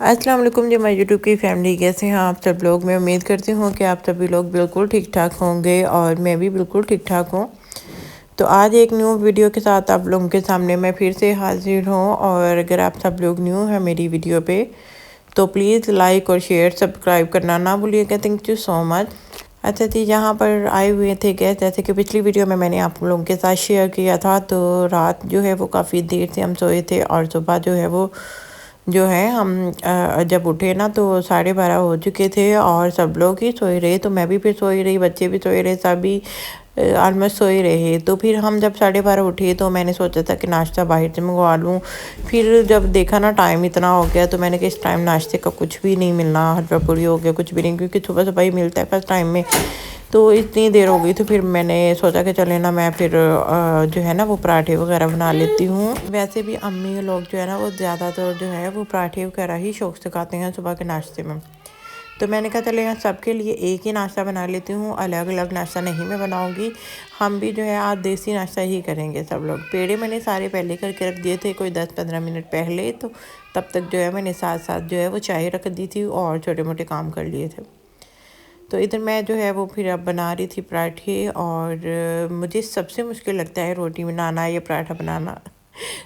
अस्सलाम वालेकुम जी, मेरी यूट्यूब की फैमिली कैसे हैं आप सब लोग। मैं उम्मीद करती हूँ कि आप सभी लोग बिल्कुल ठीक ठाक होंगे और मैं भी बिल्कुल ठीक ठाक हूँ। तो आज एक न्यू वीडियो के साथ आप लोगों के सामने मैं फिर से हाजिर हूँ। और अगर आप सब लोग न्यू हैं मेरी वीडियो पे तो प्लीज़ लाइक और शेयर सब्सक्राइब करना ना भूलिएगा। Thank you so much. अच्छा जी, यहाँ पर आए हुए थे गेस्ट, जैसे कि पिछली वीडियो में मैंने आप लोगों के साथ शेयर किया था। तो रात जो है वो काफ़ी देर से हम सोए थे और सुबह जो है वो जो है हम जब उठे ना तो 12:30 हो चुके थे और सब लोग ही सोए रहे। तो मैं भी फिर सोई रही, बच्चे भी सोए रहे, सभी ऑलमोस्ट सोए रहे। तो फिर हम जब 12:30 उठे तो मैंने सोचा था कि नाश्ता बाहर से मंगवा लूँ। फिर जब देखा ना टाइम इतना हो गया तो मैंने कहा इस टाइम नाश्ते का कुछ भी नहीं मिलना, हलवा पूरी हो गया, कुछ भी नहीं, क्योंकि सुबह सुबह ही मिलता है फर्स्ट टाइम में। तो इतनी देर हो गई तो फिर मैंने सोचा कि चले ना मैं फिर जो है ना वो पराठे वगैरह बना लेती हूँ। वैसे भी अम्मी लोग जो है ना वो ज़्यादातर जो है वो पराठे वगैरह ही शौक से खाते हैं सुबह के नाश्ते में। तो मैंने कहा चले यहाँ सबके लिए एक ही नाश्ता बना लेती हूँ, अलग अलग नाश्ता नहीं मैं बनाऊँगी। हम भी जो है आज देसी नाश्ता ही करेंगे सब लोग। पेड़े मैंने सारे पहले करके रख दिए थे, कोई 10-15 मिनट पहले। तो तब तक जो है मैंने साथ साथ जो है वो चाय रख दी थी और छोटे मोटे काम कर लिए थे। तो इधर मैं जो है वो फिर अब बना रही थी पराठे। और मुझे सबसे मुश्किल लगता है रोटी बनाना या पराठा बनाना।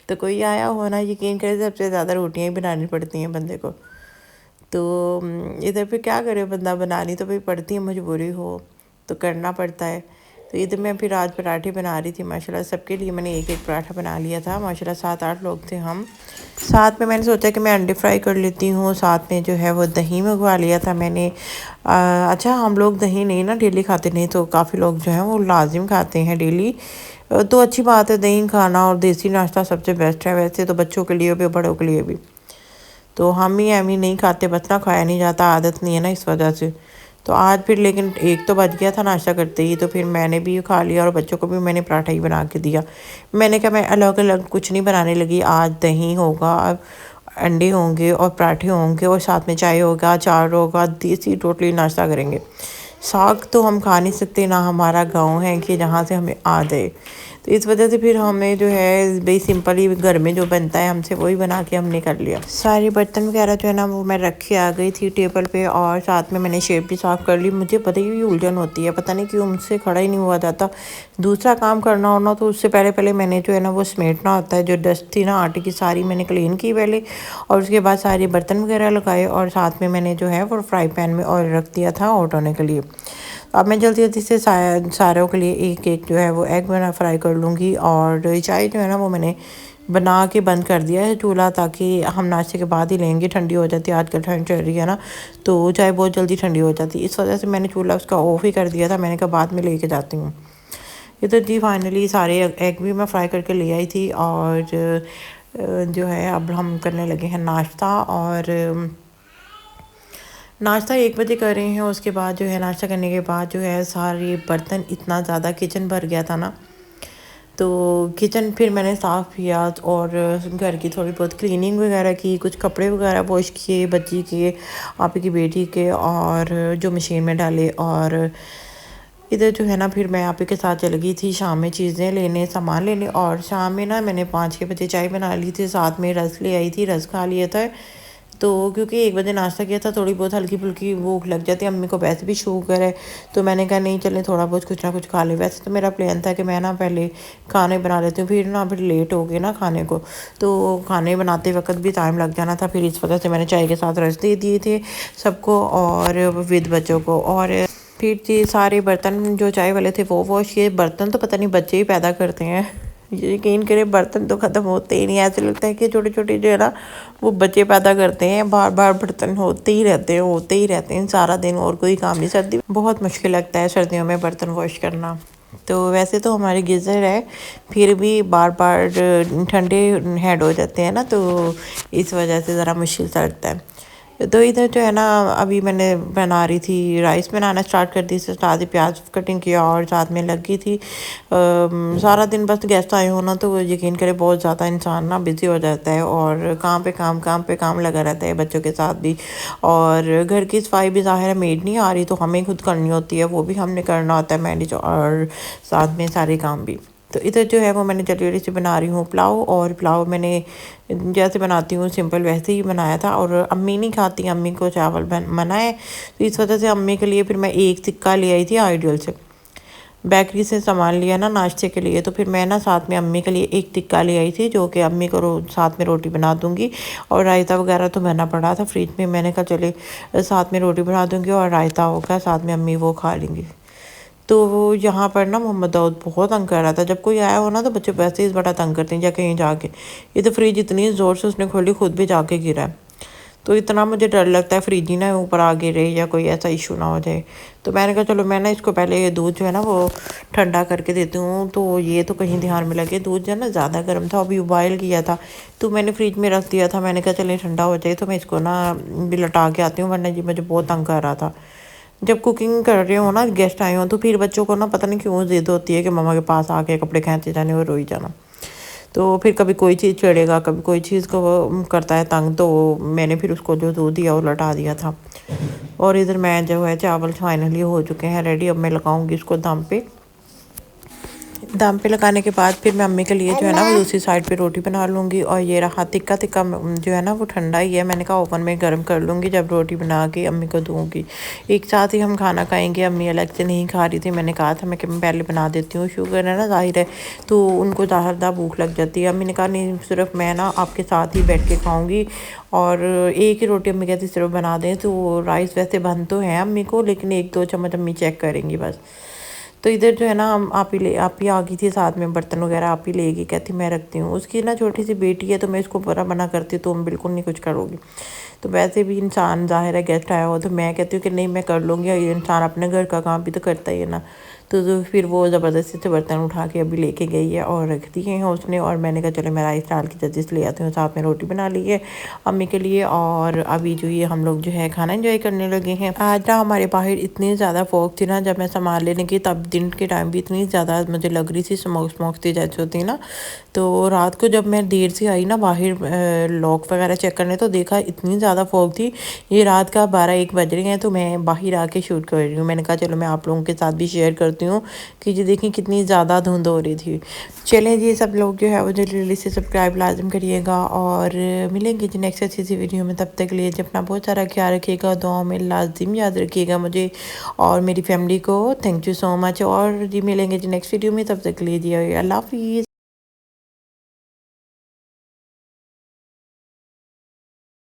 तो कोई आया हो ना, यकीन करें सबसे ज़्यादा रोटियां ही बनानी पड़ती हैं बंदे को। तो इधर पे क्या करे बंदा, बनानी तो भाई पड़ती है, मजबूरी हो तो करना पड़ता है। तो इधर मैं फिर आज पराठे बना रही थी। माशाल्लाह सबके लिए मैंने एक एक पराठा बना लिया था। माशाल्लाह 7-8 लोग थे हम। साथ में मैंने सोचा कि मैं अंडे फ्राई कर लेती हूँ, साथ में जो है वो दही मंगवा लिया था मैंने। अच्छा, हम लोग दही नहीं ना डेली खाते, नहीं तो काफ़ी लोग जो हैं वो लाजिम खाते हैं डेली। तो अच्छी बात है दही खाना, और देसी नाश्ता सबसे बेस्ट है वैसे तो, बच्चों के लिए भी बड़ों के लिए भी। तो हम ही एम ही नहीं खाते, बस ना खाया नहीं जाता, आदत नहीं है ना इस वजह से। तो आज फिर लेकिन एक तो बच गया था नाश्ता करते ही, तो फिर मैंने भी खा लिया और बच्चों को भी मैंने पराठा ही बना के दिया। मैंने कहा मैं अलग अलग कुछ नहीं बनाने लगी, आज दही होगा, अंडे होंगे और पराठे होंगे और साथ में चाय होगा, अचार होगा, देसी टोटली नाश्ता करेंगे। साग तो हम खा नहीं सकते ना, हमारा गांव है कि जहाँ से हमें आ जाए। तो इस वजह से फिर हमें जो है बेस सिंपल ही घर में जो बनता है हमसे वही बना के हमने कर लिया। सारे बर्तन वगैरह जो है ना वो मैं रख के आ गई थी टेबल पे, और साथ में मैंने शेप भी साफ़ कर ली। मुझे पता ही उलझन होती है, पता नहीं क्यों मुझसे खड़ा ही नहीं हुआ जाता। दूसरा काम करना होना तो उससे पहले पहले मैंने जो है ना वो समेटना होता है। जो डस्ट थी ना आटे की सारी मैंने क्लीन की पहले, और उसके बाद सारे बर्तन वगैरह लगाए, और साथ में मैंने जो है वो फ्राई पैन में ऑयल रख दिया था हॉट होने के लिए। अब मैं जल्दी जल्दी से सारों के लिए एक एक जो है वो एग बना फ्राई कर लूँगी। और चाय जो है ना वो मैंने बना के बंद कर दिया है चूल्हा, ताकि हम नाश्ते के बाद ही लेंगे, ठंडी हो जाती है, आजकल ठंड चल रही है ना, तो चाय बहुत जल्दी ठंडी हो जाती है। इस वजह से मैंने चूल्हा उसका ऑफ ही कर दिया था। मैंने कहा बाद में लेके जाती हूँ। इधर जी फाइनली सारे एग भी मैं फ्राई करके ले आई थी। और जो है अब हम करने लगे हैं नाश्ता। और नाश्ता 1 बजे कर रहे हैं। उसके बाद जो है नाश्ता करने के बाद जो है सारे बर्तन, इतना ज़्यादा किचन भर गया था ना, तो किचन फिर मैंने साफ़ किया और घर की थोड़ी बहुत क्लीनिंग वगैरह की, कुछ कपड़े वगैरह वॉश किए बच्ची के, आपी की बेटी के, और जो मशीन में डाले। और इधर जो है ना फिर मैं आपी के साथ चल गई थी शाम में चीज़ें लेने, सामान लेने। और शाम में ना मैंने 5-6 बजे चाय बना ली थी, साथ में रस ले आई थी, रस खा लिया था। तो क्योंकि 1 बजे नाश्ता किया था, थोड़ी बहुत हल्की फुल्की भूख लग जाती है, अम्मी को वैसे भी शुगर है। तो मैंने कहा नहीं चलें थोड़ा बहुत कुछ ना कुछ खा ले। वैसे तो मेरा प्लान था कि मैं ना पहले खाने बना लेती हूँ, फिर लेट हो गए ना खाने को, तो खाने बनाते वक्त भी टाइम लग जाना था। फिर इस वजह से मैंने चाय के साथ रस दे दिए थे सबको और विद बच्चों को। और फिर जी सारे बर्तन जो चाय वाले थे वो वॉश किए। बर्तन तो पता नहीं बच्चे ही पैदा करते हैं, यकीन करें बर्तन तो ख़त्म होते ही नहीं। ऐसे लगता है कि छोटे छोटे जो है ना वो बच्चे पैदा करते हैं, बार बार बर्तन होते ही रहते हैं, होते ही रहते हैं सारा दिन, और कोई काम नहीं। सर्दी बहुत मुश्किल लगता है सर्दियों में बर्तन वॉश करना। तो वैसे तो हमारे गीज़र है, फिर भी बार बार ठंडे हेड हो जाते हैं ना, तो इस वजह से ज़रा मुश्किल सा लगता है। तो इधर जो है ना अभी मैंने बना रही थी, राइस बनाना स्टार्ट कर दी, साथ ही प्याज कटिंग किया और साथ में लगी थी। सारा दिन बस गेस्ट आए हो ना तो यकीन करे बहुत ज़्यादा इंसान ना बिज़ी हो जाता है, और काम पे काम लगा रहता है बच्चों के साथ भी। और घर की सफाई भी ज़ाहिर है मेड नहीं आ रही, तो हमें खुद करनी होती है, वो भी हमने करना होता है मैनेज, और साथ में सारे काम भी। तो इधर जो है वो मैंने जल्दी जल्दी से बना रही हूँ पुलाव। और पुलाव मैंने जैसे बनाती हूँ सिंपल वैसे ही बनाया था। और अम्मी नहीं खाती, अम्मी को चावल मना है, तो इस वजह से अम्मी के लिए फिर मैं एक टिक्का ले आई थी आइडियल से, बेकरी से सामान लिया ना नाश्ते के लिए। तो फिर मैं ना साथ में अम्मी के लिए एक टिक्का ले आई थी, जो कि अम्मी को साथ में रोटी बना दूंगी। और रायता वगैरह तो बना पड़ा था फ्रिज में, मैंने कहा चले साथ में रोटी बना दूंगी और रायता होगा साथ में, अम्मी वो खा लेंगी। तो वो यहाँ पर ना मोहम्मद दाऊद बहुत तंग कर रहा था। जब कोई आया हो ना तो बच्चे वैसे ही बड़ा तंग करते हैं या कहीं जाके। ये तो फ्रिज इतनी ज़ोर से उसने खोली, खुद भी जाके गिरा है। तो इतना मुझे डर लगता है फ्रिज ही ना ऊपर आ गिरे या कोई ऐसा इशू ना हो जाए। तो मैंने कहा चलो मैं ना इसको पहले ये दूध जो है ना वो ठंडा करके देती हूँ। तो ये तो कहीं ध्यान में लगे, दूध जो है ना ज़्यादा गर्म था, अभी बॉयल किया था तो मैंने फ्रिज में रख दिया था। मैंने कहा चले ठंडा हो जाए तो मैं इसको ना भी लटा के आती हूँ, वरना जी मुझे बहुत तंग कर रहा था। जब कुकिंग कर रहे हो ना, गेस्ट आए हो, तो फिर बच्चों को ना पता नहीं क्यों जिद होती है कि मम्मा के पास आके कपड़े खींचे जाने और रोई जाना। तो फिर कभी कोई चीज़ चढ़ेगा, कभी कोई चीज़ को वो करता है तंग। तो मैंने फिर उसको जो दूध दिया वो लटा दिया था। और इधर मैं जो है चावल फाइनली हो चुके हैं रेडी। अब मैं लगाऊंगी इसको दम पे लगाने के बाद फिर मैं अम्मी के लिए जो है ना वो दूसरी साइड पे रोटी बना लूँगी। और ये रहा टिक्का जो है ना वो ठंडा ही है, मैंने कहा ओवन में गर्म कर लूँगी, जब रोटी बना के अम्मी को दूँगी। एक साथ ही हम खाना खाएंगे, अम्मी अलग से नहीं खा रही थी। मैंने कहा था मैं कि मैं पहले बना देती हूँ, शुगर है ना ज़ाहिर है, तो उनको ज़्यादा भूख लग जाती है। अम्मी ने कहा नहीं सिर्फ मैं ना आपके साथ ही बैठ के खाऊँगी। और एक ही रोटी अम्मी कहती सिर्फ बना दें। तो राइस वैसे बन तो है अम्मी को, लेकिन 1-2 चम्मच अम्मी चेक करेंगी बस। तो इधर जो है ना हम आप ही आ गई थी साथ में, बर्तन वगैरह आप ही लेगी, कहती मैं रखती हूँ। उसकी ना छोटी सी बेटी है, तो मैं इसको पूरा मना करती तुम बिल्कुल नहीं कुछ करोगी। तो वैसे भी इंसान ज़ाहिर है गेस्ट आया हो, तो मैं कहती हूँ कि नहीं मैं कर लूँगी, ये इंसान अपने घर का काम भी तो करता ही है ना। तो फिर वो ज़बरदस्ती से बर्तन उठा के अभी लेके गई है और रख दिए हैं उसने। और मैंने कहा चलो मैं राइस डाल के जल्दी ले आती हूँ, साथ में रोटी बना ली है अम्मी के लिए। और अभी जो ये हम लोग जो है खाना एंजॉय करने लगे हैं। आज ना हमारे बाहर इतनी ज़्यादा फॉग थी ना, जब मैं सामान लेने की तब दिन के टाइम भी इतनी ज़्यादा मुझे लग रही थी स्मोक थी जैसे होती ना। तो रात को जब मैं देर से आई ना बाहर लॉक वगैरह चेक करने, तो देखा इतनी ज़्यादा फॉग थी। ये रात का 12-1 बज रहे हैं, तो मैं बाहर आके शूट कर रही हूँ। मैंने कहा चलो मैं आप लोगों के साथ भी शेयर करती हूँ कि जी देखिए कितनी ज़्यादा धुंध हो रही थी। चलें जी, सब लोग जो है वो जल्दी जल्दी से सब्सक्राइब लाजम करिएगा। और मिलेंगे जी नेक्स्ट अच्छी सी वीडियो में, तब तक के लिए जी अपना बहुत सारा ख्याल रखिएगा, दुआओं में लाजिम याद रखिएगा मुझे और मेरी फैमिली को। Thank you so much. और जी मिलेंगे जी नेक्स्ट वीडियो में, तब तक के लिए जी अल्लाह हाफिज़।